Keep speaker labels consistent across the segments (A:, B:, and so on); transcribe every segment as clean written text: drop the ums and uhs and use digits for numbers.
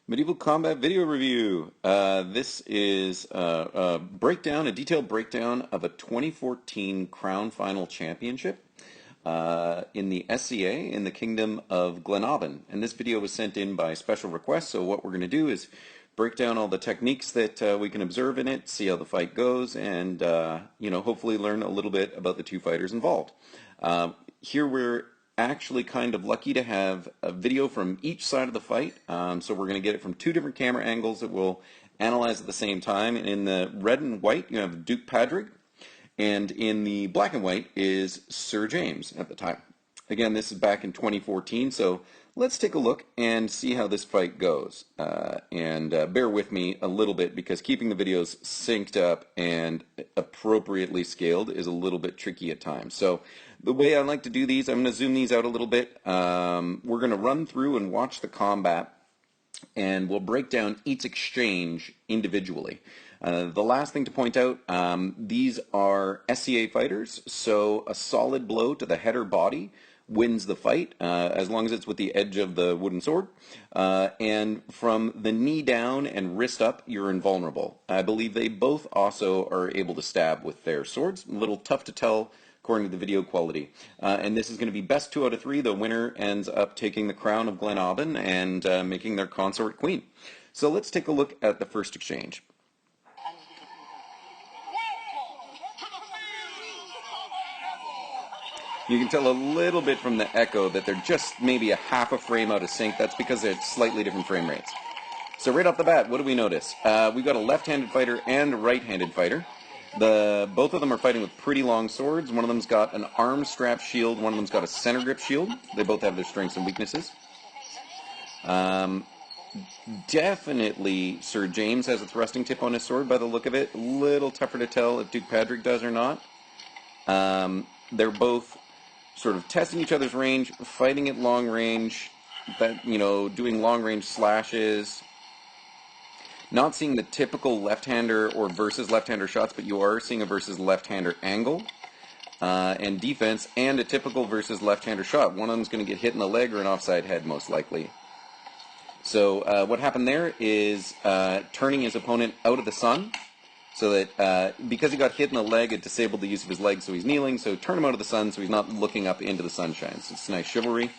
A: Medieval Combat video review. This is a detailed breakdown of a 2014 Crown Final Championship in the SCA in the Kingdom of Gleann Abhann. And this video was sent in by special request, so what we're going to do is break down all the techniques that we can observe in it, see how the fight goes, and hopefully learn a little bit about the two fighters involved. Here we're actually kind of lucky to have a video from each side of the fight, so we're going to get it from two different camera angles that we'll analyze at the same time. And in the red and white you have Dubh Padruig, and in the black and white is Sir James at the time. Again, this is back in 2014, so let's take a look and see how this fight goes. Bear with me a little bit, because keeping the videos synced up and appropriately scaled is a little bit tricky at times. So the way I like to do these, I'm going to zoom these out a little bit. We're going to run through and watch the combat, and we'll break down each exchange individually. The last thing to point out, these are SCA fighters, so a solid blow to the head or body wins the fight, as long as it's with the edge of the wooden sword. And from the knee down and wrist up, you're invulnerable. I believe they both also are able to stab with their swords. A little tough to tell according to the video quality. And this is going to be best 2 out of 3. The winner ends up taking the crown of Gleann Abhann and making their consort queen. So let's take a look at the first exchange. You can tell a little bit from the echo that they're just maybe a half a frame out of sync. That's because they're slightly different frame rates. So right off the bat, what do we notice? We've got a left-handed fighter and a right-handed fighter. Both of them are fighting with pretty long swords. One of them's got an arm strap shield. One of them's got a center grip shield. They both have their strengths and weaknesses. Definitely Sir James has a thrusting tip on his sword by the look of it. A little tougher to tell if Dubh Padruig does or not. They're both sort of testing each other's range, fighting at long range, doing long range slashes. Not seeing the typical left-hander or versus left-hander shots, but you are seeing a versus left-hander angle and defense, and a typical versus left-hander shot. One of them is going to get hit in the leg or an offside head, most likely. So what happened there is turning his opponent out of the sun, so that because he got hit in the leg, it disabled the use of his legs, so he's kneeling. So turn him out of the sun so he's not looking up into the sunshine. So it's nice chivalry.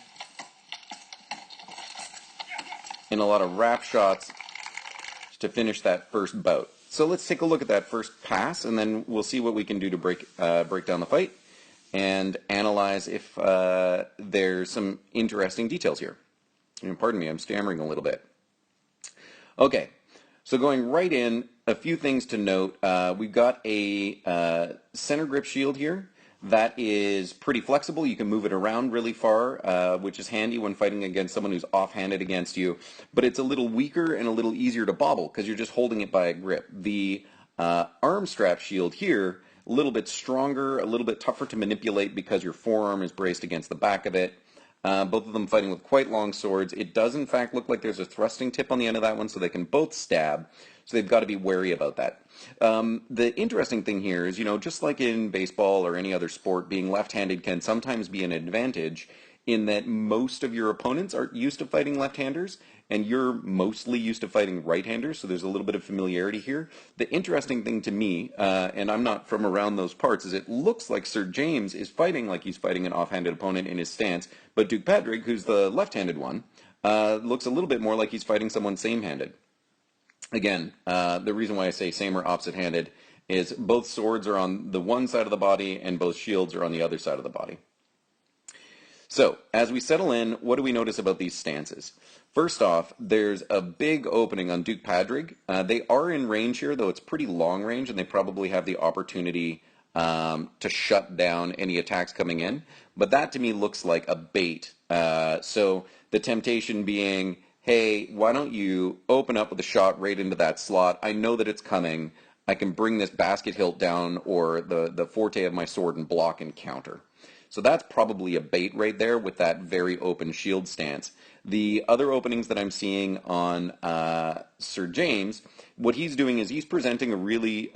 A: And a lot of wrap shots to finish that first bout. So let's take a look at that first pass, and then we'll see what we can do to break down the fight and analyze if there's some interesting details here. And pardon me, I'm stammering a little bit. Okay, so going right in, a few things to note. We've got a center grip shield here that is pretty flexible. You can move it around really far, which is handy when fighting against someone who's offhanded against you. But it's a little weaker and a little easier to bobble because you're just holding it by a grip. The arm strap shield here, a little bit stronger, a little bit tougher to manipulate because your forearm is braced against the back of it. Both of them fighting with quite long swords. It does in fact look like there's a thrusting tip on the end of that one, so they can both stab. So they've got to be wary about that. The interesting thing here is, just like in baseball or any other sport, being left-handed can sometimes be an advantage in that most of your opponents aren't used to fighting left-handers, and you're mostly used to fighting right-handers, so there's a little bit of familiarity here. The interesting thing to me, and I'm not from around those parts, is it looks like Sir James is fighting like he's fighting an off-handed opponent in his stance, but Dubh Padruig, who's the left-handed one, looks a little bit more like he's fighting someone same-handed. Again, the reason why I say same or opposite-handed is both swords are on the one side of the body and both shields are on the other side of the body. So, as we settle in, what do we notice about these stances? First off, there's a big opening on Dubh Padruig. They are in range here, though it's pretty long range, and they probably have the opportunity to shut down any attacks coming in. But that to me looks like a bait. So the temptation being, hey, why don't you open up with a shot right into that slot? I know that it's coming. I can bring this basket hilt down or the forte of my sword and block and counter. So that's probably a bait right there with that very open shield stance. The other openings that I'm seeing on Sir James, what he's doing is he's presenting a really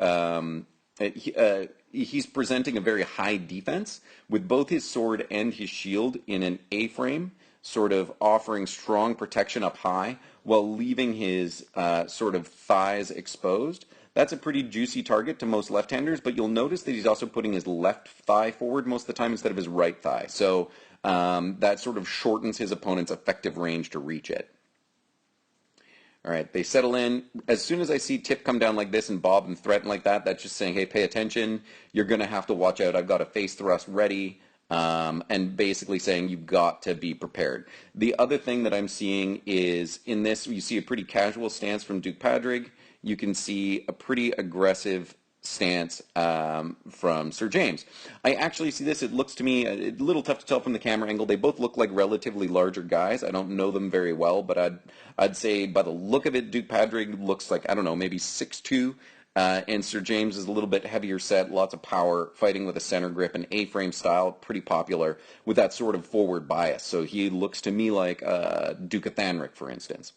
A: he's presenting a very high defense with both his sword and his shield in an A-frame sort of offering strong protection up high while leaving his sort of thighs exposed. That's a pretty juicy target to most left-handers, but you'll notice that he's also putting his left thigh forward most of the time instead of his right thigh. So that sort of shortens his opponent's effective range to reach it. All right, they settle in. As soon as I see Tip come down like this and bob and threaten like that, that's just saying, hey, pay attention. You're going to have to watch out. I've got a face thrust ready, and basically saying you've got to be prepared. The other thing that I'm seeing is in this, you see a pretty casual stance from Dubh Padruig. You can see a pretty aggressive stance from Sir James. I actually see this, it looks to me a little tough to tell from the camera angle. They both look like relatively larger guys. I don't know them very well, but I'd say by the look of it, Dubh Padruig looks like, I don't know, maybe 6'2", and Sir James is a little bit heavier set, lots of power, fighting with a center grip, and A-frame style, pretty popular, with that sort of forward bias. So he looks to me like Duke of Thanric, for instance.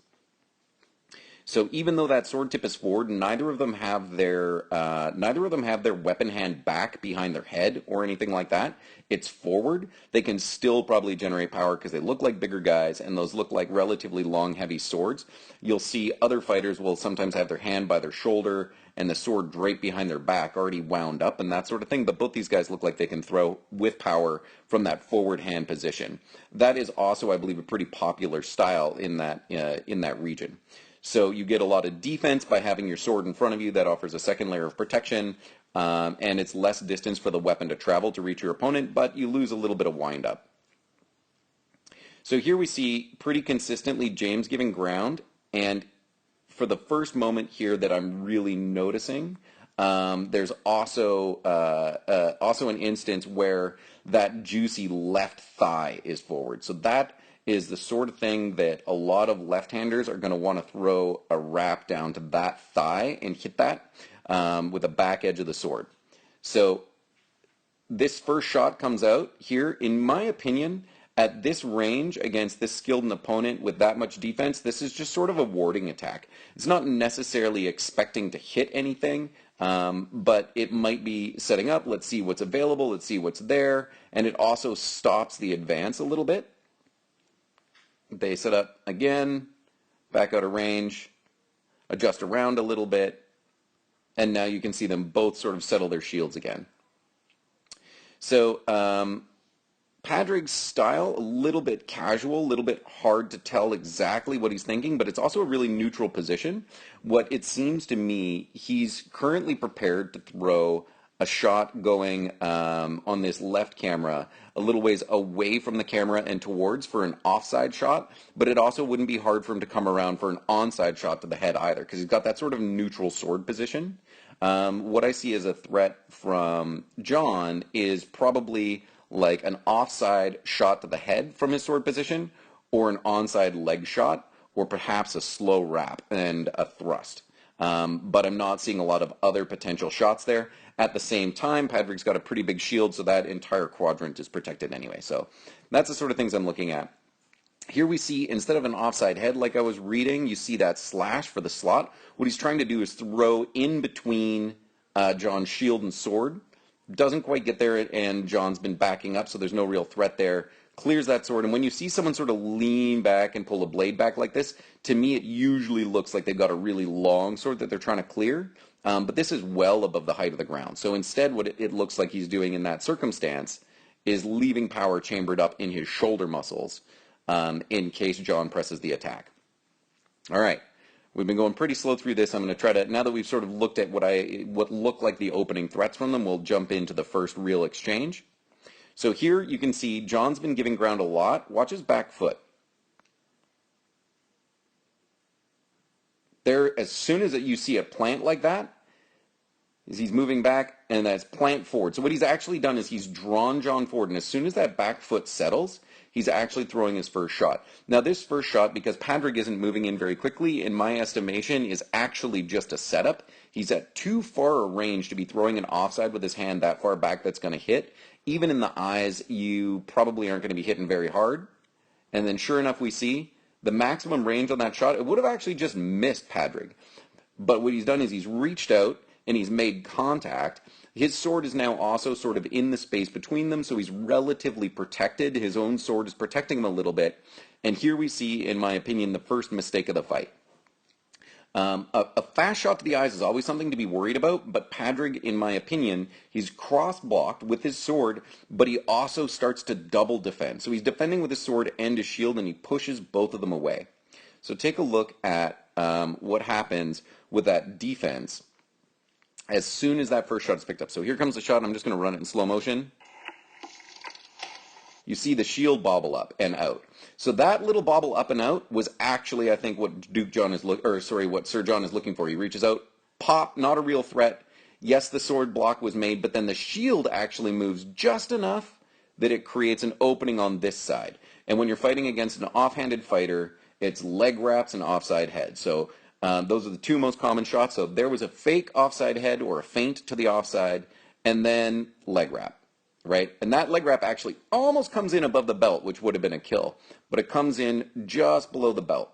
A: So even though that sword tip is forward, neither of them have their weapon hand back behind their head or anything like that. It's forward. They can still probably generate power because they look like bigger guys, and those look like relatively long, heavy swords. You'll see other fighters will sometimes have their hand by their shoulder and the sword draped behind their back, already wound up and that sort of thing. But both these guys look like they can throw with power from that forward hand position. That is also, I believe, a pretty popular style in that region. So you get a lot of defense by having your sword in front of you. That offers a second layer of protection, and it's less distance for the weapon to travel to reach your opponent, but you lose a little bit of wind up. So here we see pretty consistently James giving ground, and for the first moment here that I'm really noticing, there's also an instance where that juicy left thigh is forward. So that is the sort of thing that a lot of left-handers are going to want to throw a wrap down to that thigh and hit that with the back edge of the sword. So this first shot comes out here, in my opinion, at this range against this skilled an opponent with that much defense, this is just sort of a warding attack. It's not necessarily expecting to hit anything, but it might be setting up, let's see what's available, let's see what's there, and it also stops the advance a little bit. They set up again, back out of range, adjust around a little bit, and now you can see them both sort of settle their shields again. So Padruig's style, a little bit casual, a little bit hard to tell exactly what he's thinking, but it's also a really neutral position. What it seems to me, he's currently prepared to throw a shot going on this left camera a little ways away from the camera and towards for an offside shot, but it also wouldn't be hard for him to come around for an onside shot to the head either, because he's got that sort of neutral sword position. What I see as a threat from John is probably like an offside shot to the head from his sword position, or an onside leg shot, or perhaps a slow wrap and a thrust. But I'm not seeing a lot of other potential shots there. At the same time, Padruig's got a pretty big shield, so that entire quadrant is protected anyway. So that's the sort of things I'm looking at. Here we see, instead of an offside head like I was reading, you see that slash for the slot. What he's trying to do is throw in between John's shield and sword. Doesn't quite get there, and John's been backing up, so there's no real threat there. Clears that sword, and when you see someone sort of lean back and pull a blade back like this, to me it usually looks like they've got a really long sword that they're trying to clear, but this is well above the height of the ground. So instead what it looks like he's doing in that circumstance is leaving power chambered up in his shoulder muscles in case John presses the attack. All right. We've been going pretty slow through this. I'm going to try to, now that we've sort of looked at what look like the opening threats from them, we'll jump into the first real exchange. So here you can see John's been giving ground a lot. Watch his back foot. There, as soon as you see a plant like that, is he's moving back, and that's plant forward. So what he's actually done is he's drawn John forward, and as soon as that back foot settles, he's actually throwing his first shot. Now this first shot, because Padruig isn't moving in very quickly, in my estimation, is actually just a setup. He's at too far a range to be throwing an offside with his hand that far back that's going to hit. Even in the eyes, you probably aren't going to be hitting very hard. And then sure enough, we see the maximum range on that shot. It would have actually just missed Padruig. But what he's done is he's reached out, and he's made contact, his sword is now also sort of in the space between them, so he's relatively protected. His own sword is protecting him a little bit. And here we see, in my opinion, the first mistake of the fight. A fast shot to the eyes is always something to be worried about, but Padruig, in my opinion, he's cross-blocked with his sword, but he also starts to double defend. So he's defending with his sword and his shield, and he pushes both of them away. So take a look at what happens with that defense as soon as that first shot is picked up. So here comes the shot, and I'm just going to run it in slow motion. You see the shield bobble up and out. So that little bobble up and out was actually, I think, what what Sir John is looking for. He reaches out, pop, not a real threat. Yes, the sword block was made, but then the shield actually moves just enough that it creates an opening on this side. And when you're fighting against an offhanded fighter, it's leg wraps and offside head. So those are the two most common shots. So there was a fake offside head or a feint to the offside, and then leg wrap. Right? And that leg wrap actually almost comes in above the belt, which would have been a kill, but it comes in just below the belt.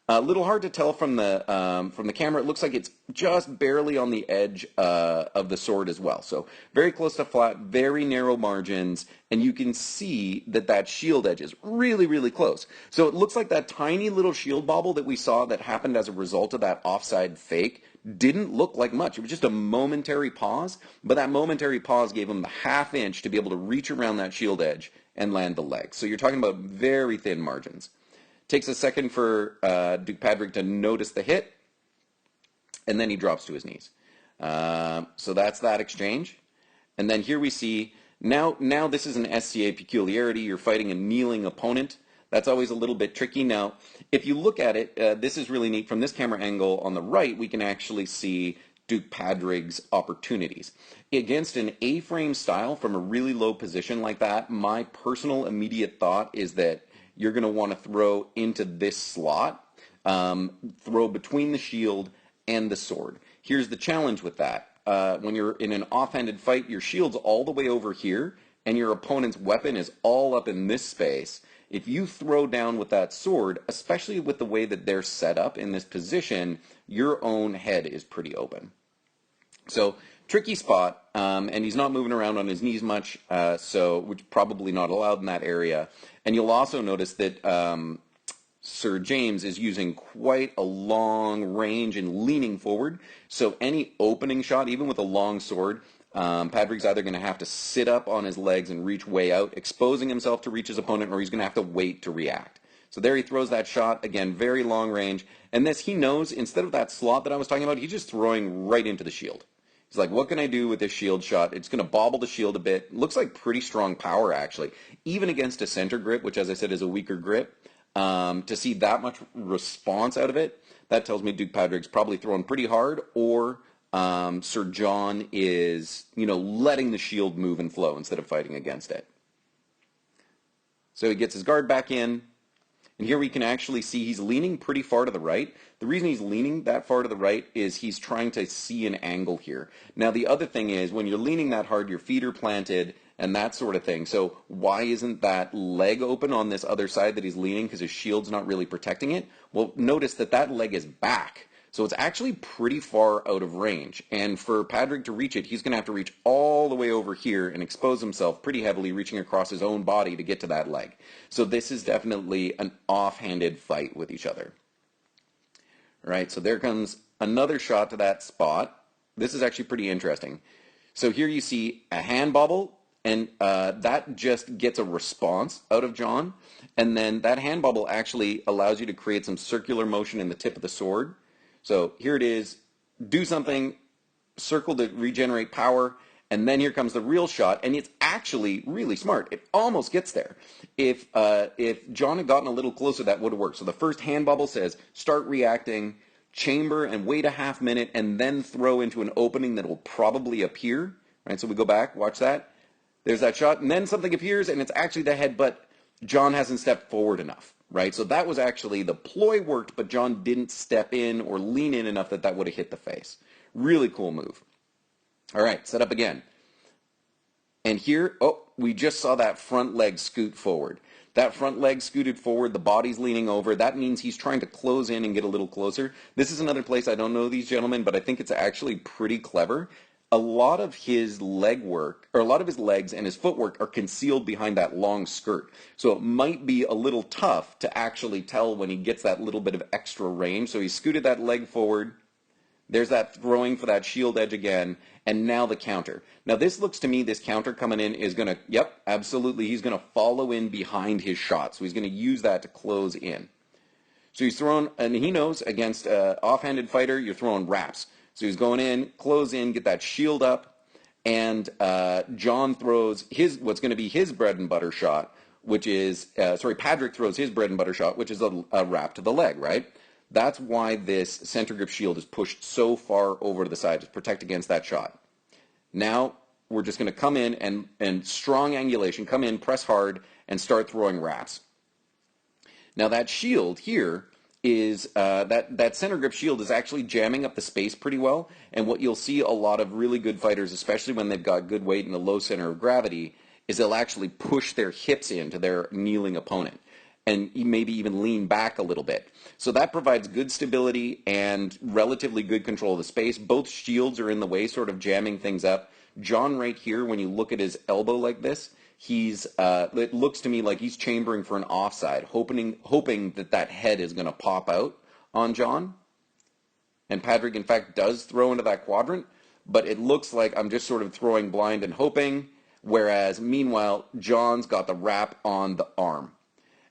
A: A little hard to tell from the camera. It looks like it's just barely on the edge of the sword as well. So very close to flat, very narrow margins, and you can see that that shield edge is really, really close. So it looks like that tiny little shield bobble that we saw that happened as a result of that offside fake didn't look like much. It was just a momentary pause, but that momentary pause gave him the half inch to be able to reach around that shield edge and land the leg. So you're talking about very thin margins. Takes a second for Duke Padruig to notice the hit, and then he drops to his knees. So that's that exchange. And then here we see, now this is an SCA peculiarity. You're fighting a kneeling opponent. That's always a little bit tricky. Now, if you look at it, this is really neat. From this camera angle on the right, we can actually see Duke Padruig's opportunities. Against an A-frame style from a really low position like that, my personal immediate thought is that you're going to want to throw into this slot, throw between the shield and the sword. Here's the challenge with that. When you're in an offhanded fight, your shield's all the way over here, and your opponent's weapon is all up in this space. If you throw down with that sword, especially with the way that they're set up in this position, your own head is pretty open. So tricky spot, and he's not moving around on his knees much, which probably not allowed in that area. And you'll also notice that Sir James is using quite a long range and leaning forward. So any opening shot, even with a long sword, Padruig's either going to have to sit up on his legs and reach way out, exposing himself to reach his opponent, or he's going to have to wait to react. So there he throws that shot, again, very long range. And this, he knows, instead of that slot that I was talking about, he's just throwing right into the shield. He's like, what can I do with this shield shot? It's going to bobble the shield a bit. Looks like pretty strong power, actually. Even against a center grip, which, as I said, is a weaker grip, to see that much response out of it, that tells me Duke Padruig's probably throwing pretty hard, or Sir John is, letting the shield move and flow instead of fighting against it. So he gets his guard back in, and here we can actually see he's leaning pretty far to the right. The reason he's leaning that far to the right is he's trying to see an angle here. Now the other thing is, when you're leaning that hard, your feet are planted and that sort of thing. So why isn't that leg open on this other side that he's leaning, because his shield's not really protecting it? Well, notice that that leg is back. So it's actually pretty far out of range. And for Padruig to reach it, he's going to have to reach all the way over here and expose himself pretty heavily, reaching across his own body to get to that leg. So this is definitely an offhanded fight with each other. All right, so there comes another shot to that spot. This is actually pretty interesting. So here you see a hand bobble, and that just gets a response out of John. And then that hand bobble actually allows you to create some circular motion in the tip of the sword. So here it is, do something, circle to regenerate power, and then here comes the real shot, and it's actually really smart. It almost gets there. If John had gotten a little closer, that would have worked. So the first hand bubble says, start reacting, chamber, and wait a half minute, and then throw into an opening that will probably appear. Right? So we go back, watch that. There's that shot, and then something appears, and it's actually the head, but John hasn't stepped forward enough. Right, so that was actually, the ploy worked, but John didn't step in or lean in enough that that would have hit the face. Really cool move. All right, set up again. And here, we just saw that front leg scoot forward. That front leg scooted forward, the body's leaning over. That means he's trying to close in and get a little closer. This is another place I don't know these gentlemen, but I think it's actually pretty clever. A lot of his leg work, or a lot of his legs and his footwork are concealed behind that long skirt. So it might be a little tough to actually tell when he gets that little bit of extra range. So he scooted that leg forward. There's that throwing for that shield edge again, and now the counter. Now this looks to me, this counter coming in is going to, yep, absolutely, he's going to follow in behind his shot. So he's going to use that to close in. So he's throwing, and he knows against an offhanded fighter, you're throwing wraps. So he's going in, close in, get that shield up, and John throws what's going to be his bread and butter shot, which is, Padruig throws his bread and butter shot, which is a wrap to the leg, right? That's why this center grip shield is pushed so far over to the side to protect against that shot. Now we're just going to come in and strong angulation, come in, press hard, and start throwing wraps. Now that shield here is that center grip shield is actually jamming up the space pretty well, and what you'll see a lot of really good fighters, especially when they've got good weight and a low center of gravity, is they'll actually push their hips into their kneeling opponent and maybe even lean back a little bit. So that provides good stability and relatively good control of the space. Both shields are in the way, sort of jamming things up. John right here, when you look at his elbow like this, it looks to me like he's chambering for an offside, hoping that head is going to pop out on John. And Padruig, in fact, does throw into that quadrant, but it looks like I'm just sort of throwing blind and hoping, whereas meanwhile, John's got the wrap on the arm.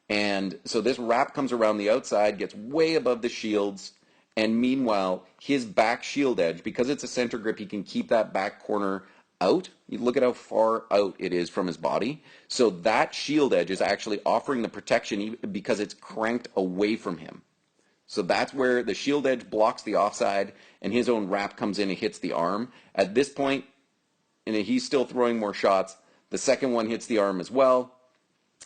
A: And so this wrap comes around the outside, gets way above the shields, and meanwhile, his back shield edge, because it's a center grip, he can keep that back corner out. You look at how far out it is from his body. So that shield edge is actually offering the protection because it's cranked away from him. So that's where the shield edge blocks the offside, and his own wrap comes in and hits the arm. At this point, and he's still throwing more shots. The second one hits the arm as well.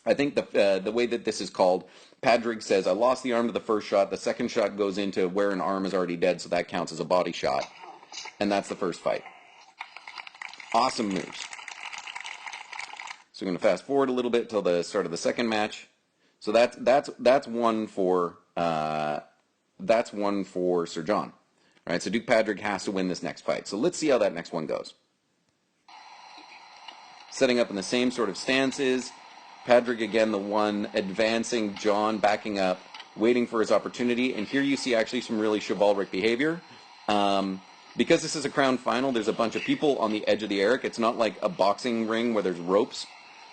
A: I think the way that this is called, Padruig says, I lost the arm to the first shot. The second shot goes into where an arm is already dead, so that counts as a body shot. And that's the first fight. Awesome moves. So we're going to fast forward a little bit till the start of the second match. So that's one for Sir John. All right, so Duke Padruig has to win this next fight. So let's see how that next one goes. Setting up in the same sort of stances. Padruig again, the one advancing, John backing up, waiting for his opportunity. And here you see actually some really chivalric behavior. Because this is a crown final, there's a bunch of people on the edge of the Eric. It's not like a boxing ring where there's ropes.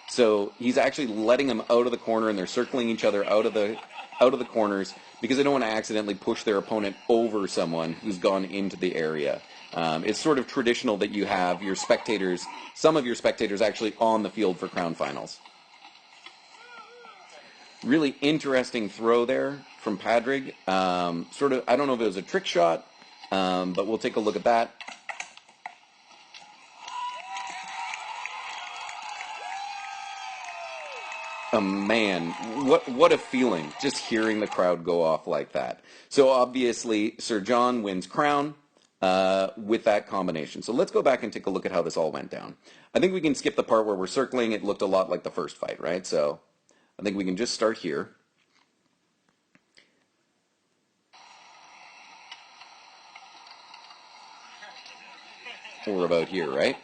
A: So he's actually letting them out of the corner, and they're circling each other out of the corners because they don't want to accidentally push their opponent over someone who's gone into the area. It's sort of traditional that you have your spectators, some of your spectators actually on the field for crown finals. Really interesting throw there from Padruig. Sort of, I don't know if it was a trick shot, but we'll take a look at that. Oh man, what a feeling just hearing the crowd go off like that. So obviously Sir John wins crown with that combination. So let's go back and take a look at how this all went down. I think we can skip the part where we're circling. It looked a lot like the first fight, right? So I think we can just start here. Or about here, right?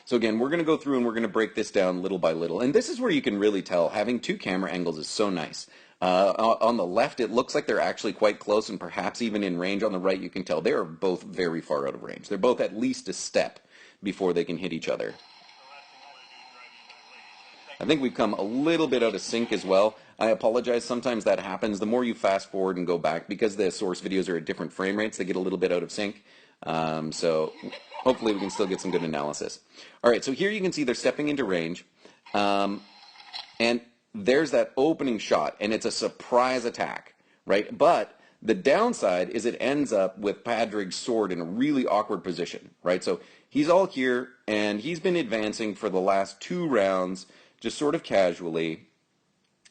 A: So again, we're going to go through and we're going to break this down little by little. And this is where you can really tell. Having two camera angles is so nice. On the left, it looks like they're actually quite close and perhaps even in range. On the right, you can tell they are both very far out of range. They're both at least a step before they can hit each other. I think we've come a little bit out of sync as well. I apologize. Sometimes that happens. The more you fast forward and go back, because the source videos are at different frame rates, they get a little bit out of sync. So hopefully we can still get some good analysis. All right, so here you can see they're stepping into range. And there's that opening shot, and it's a surprise attack, right? But the downside is it ends up with Padruig's sword in a really awkward position, right? So he's all here, and he's been advancing for the last 2 rounds, just sort of casually.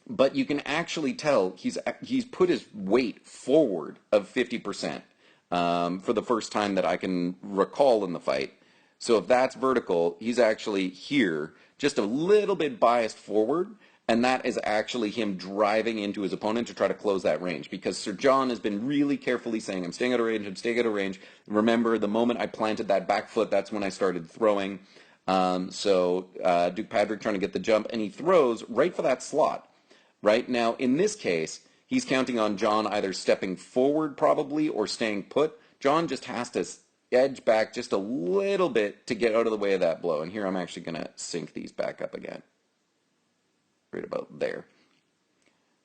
A: But you can actually tell he's put his weight forward of 50%. For the first time that I can recall in the fight. So if that's vertical, he's actually here, just a little bit biased forward, And that is actually him driving into his opponent to try to close that range, because Sir John has been really carefully saying, I'm staying out of range, I'm staying out of range. Remember, the moment I planted that back foot, that's when I started throwing. Duke Padruig trying to get the jump, and he throws right for that slot. Right now, in this case, he's counting on John either stepping forward probably or staying put. John just has to edge back just a little bit to get out of the way of that blow. And here I'm actually going to sync these back up again. Right about there.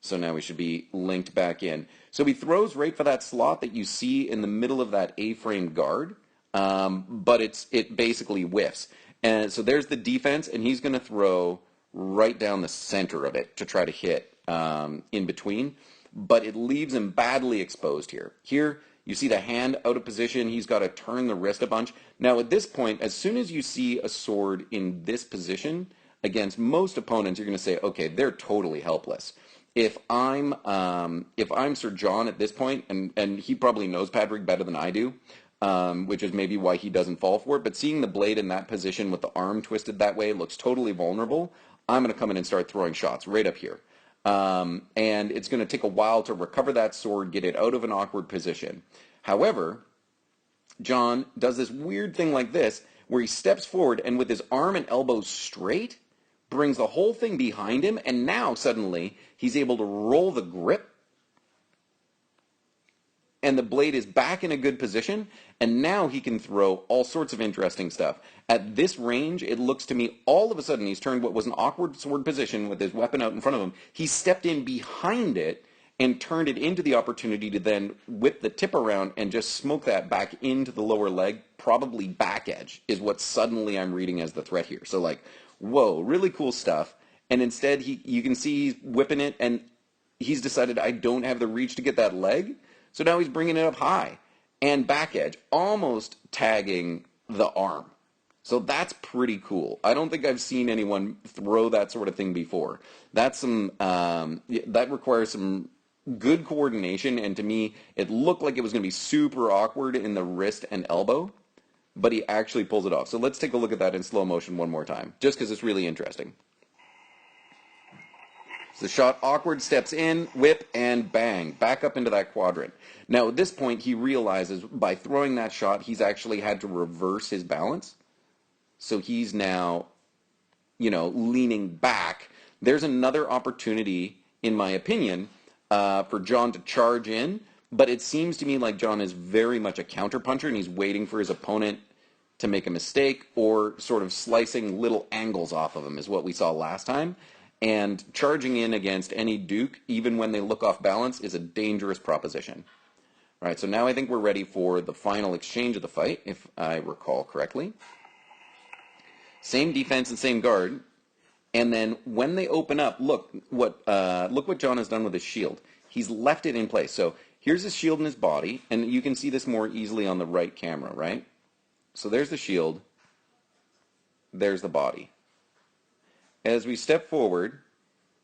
A: So now we should be linked back in. So he throws right for that slot that you see in the middle of that A-frame guard, but it basically whiffs. And so there's the defense, and he's going to throw right down the center of it to try to hit in between, but it leaves him badly exposed here. Here, you see the hand out of position. He's got to turn the wrist a bunch. Now, at this point, as soon as you see a sword in this position, against most opponents, you're going to say, okay, they're totally helpless. If I'm Sir John at this point, and he probably knows Padruig better than I do, which is maybe why he doesn't fall for it, but seeing the blade in that position with the arm twisted that way looks totally vulnerable. I'm going to come in and start throwing shots right up here. And it's going to take a while to recover that sword, get it out of an awkward position. However, John does this weird thing like this, where he steps forward and with his arm and elbow straight, brings the whole thing behind him, and now suddenly he's able to roll the grip, and the blade is back in a good position, and now he can throw all sorts of interesting stuff. At this range, it looks to me all of a sudden he's turned what was an awkward sword position with his weapon out in front of him. He stepped in behind it and turned it into the opportunity to then whip the tip around and just smoke that back into the lower leg, probably back edge, is what suddenly I'm reading as the threat here. So like, whoa, really cool stuff. And instead, you can see he's whipping it, and he's decided I don't have the reach to get that leg. So now he's bringing it up high and back edge, almost tagging the arm. So that's pretty cool. I don't think I've seen anyone throw that sort of thing before. That's that requires some good coordination, and to me, it looked like it was going to be super awkward in the wrist and elbow, but he actually pulls it off. So let's take a look at that in slow motion one more time, just because it's really interesting. So the shot awkward, steps in, whip, and bang, back up into that quadrant. Now at this point, he realizes by throwing that shot, he's actually had to reverse his balance. So he's now, leaning back. There's another opportunity, in my opinion, for John to charge in, but it seems to me like John is very much a counterpuncher, and he's waiting for his opponent to make a mistake or sort of slicing little angles off of him is what we saw last time. And charging in against any Duke, even when they look off balance, is a dangerous proposition. All right, so now I think we're ready for the final exchange of the fight, if I recall correctly. Same defense and same guard. And then when they open up, look what John has done with his shield. He's left it in place. So here's his shield and his body, and you can see this more easily on the right camera, right? So there's the shield. There's the body. As we step forward,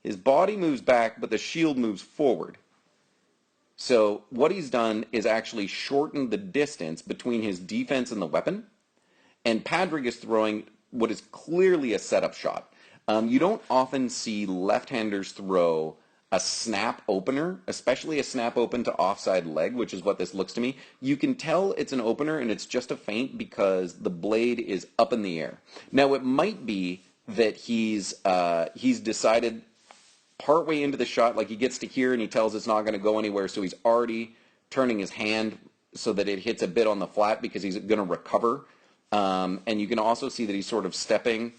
A: his body moves back, but the shield moves forward. So what he's done is actually shortened the distance between his defense and the weapon, and Padruig is throwing what is clearly a setup shot. You don't often see left-handers throw a snap opener, especially a snap open to offside leg, which is what this looks to me. You can tell it's an opener and it's just a feint because the blade is up in the air. Now, it might be that he's decided partway into the shot, like he gets to here and he tells it's not going to go anywhere, so he's already turning his hand so that it hits a bit on the flat because he's going to recover. And you can also see that he's sort of stepping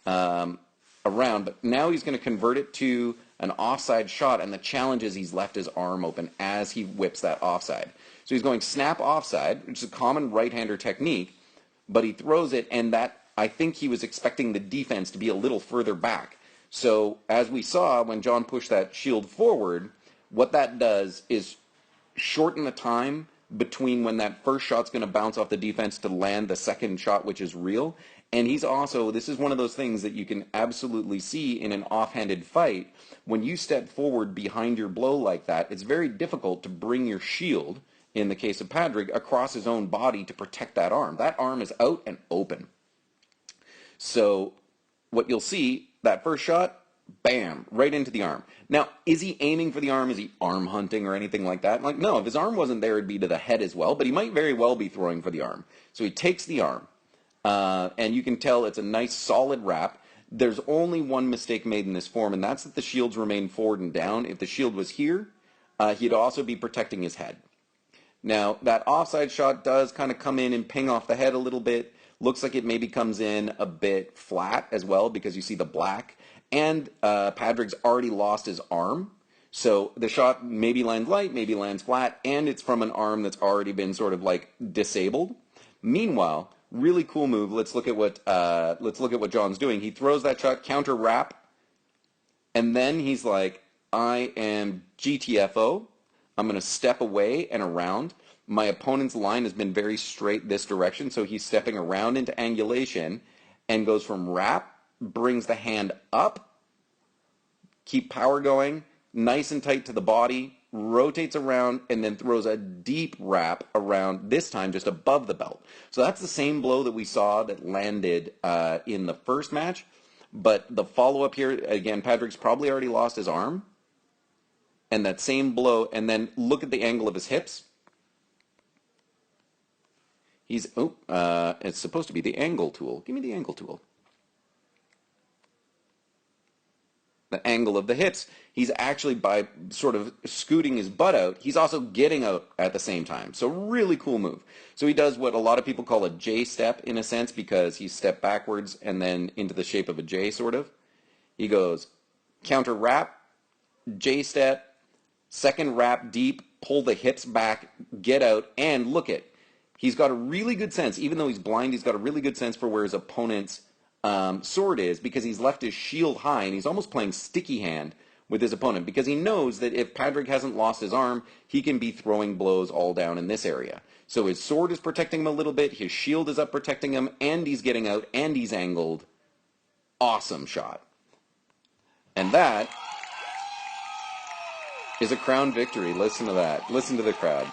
A: around, but now he's going to convert it to an offside shot, and the challenge is he's left his arm open as he whips that offside. So he's going snap offside, which is a common right-hander technique, but he throws it, and that I think he was expecting the defense to be a little further back. So as we saw when John pushed that shield forward, what that does is shorten the time between when that first shot's going to bounce off the defense to land the second shot, which is real. And he's also, this is one of those things that you can absolutely see in an offhanded fight. When you step forward behind your blow like that, it's very difficult to bring your shield, in the case of Padruig, across his own body to protect that arm. That arm is out and open. So what you'll see, that first shot, bam, right into the arm. Now, is he aiming for the arm? Is he arm hunting or anything like that? Like, no, if his arm wasn't there, it'd be to the head as well, but he might very well be throwing for the arm. So he takes the arm, and you can tell it's a nice solid wrap. There's only one mistake made in this form, and that's that the shields remain forward and down. If the shield was here, he'd also be protecting his head. Now, that offside shot does kind of come in and ping off the head a little bit. Looks like it maybe comes in a bit flat as well because you see the black. And Padruig's already lost his arm. So the shot maybe lands light, maybe lands flat, and it's from an arm that's already been sort of like disabled. Meanwhile, really cool move. Let's look at what John's doing. He throws that shot, counter wrap, and then he's like, I am GTFO. I'm going to step away and around. My opponent's line has been very straight this direction, so he's stepping around into angulation and goes from wrap, brings the hand up, keep power going, nice and tight to the body, rotates around, and then throws a deep wrap around, this time just above the belt. So that's the same blow that we saw that landed in the first match, but the follow-up here, again, Padruig's probably already lost his arm, and that same blow, and then look at the angle of his hips. It's supposed to be the angle tool. Give me the angle tool. The angle of the hips. He's actually, by sort of scooting his butt out, he's also getting out at the same time. So really cool move. So he does what a lot of people call a J step in a sense, because he stepped backwards and then into the shape of a J sort of. He goes counter wrap, J step, second wrap deep, pull the hips back, get out, and look at. He's got a really good sense, even though he's blind, he's got a really good sense for where his opponent's sword is, because he's left his shield high, and he's almost playing sticky hand with his opponent, because he knows that if Padruig hasn't lost his arm, he can be throwing blows all down in this area. So his sword is protecting him a little bit, his shield is up protecting him, and he's getting out, and he's angled. Awesome shot. And that is a crown victory. Listen to that. Listen to the crowd.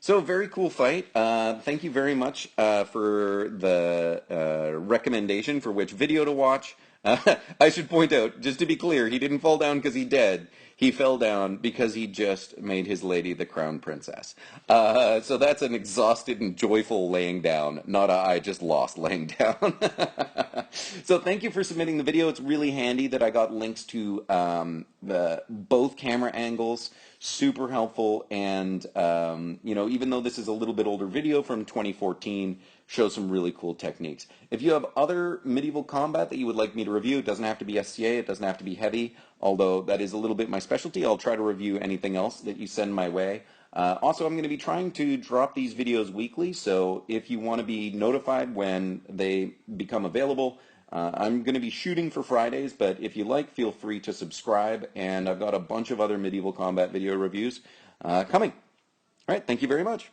A: So, very cool fight. Thank you very much for the recommendation for which video to watch. I should point out, just to be clear, he didn't fall down because he dead. He fell down because he just made his lady the crown princess. So that's an exhausted and joyful laying down, not a I just lost laying down. So thank you for submitting the video. It's really handy that I got links to both camera angles. Super helpful, and even though this is a little bit older video from 2014, shows some really cool techniques. If you have other medieval combat that you would like me to review, it doesn't have to be SCA, it doesn't have to be heavy, although that is a little bit my specialty. I'll try to review anything else that you send my way. Also, I'm going to be trying to drop these videos weekly, so if you want to be notified when they become available, I'm going to be shooting for Fridays, but if you like, feel free to subscribe, and I've got a bunch of other medieval combat video reviews coming. All right, thank you very much.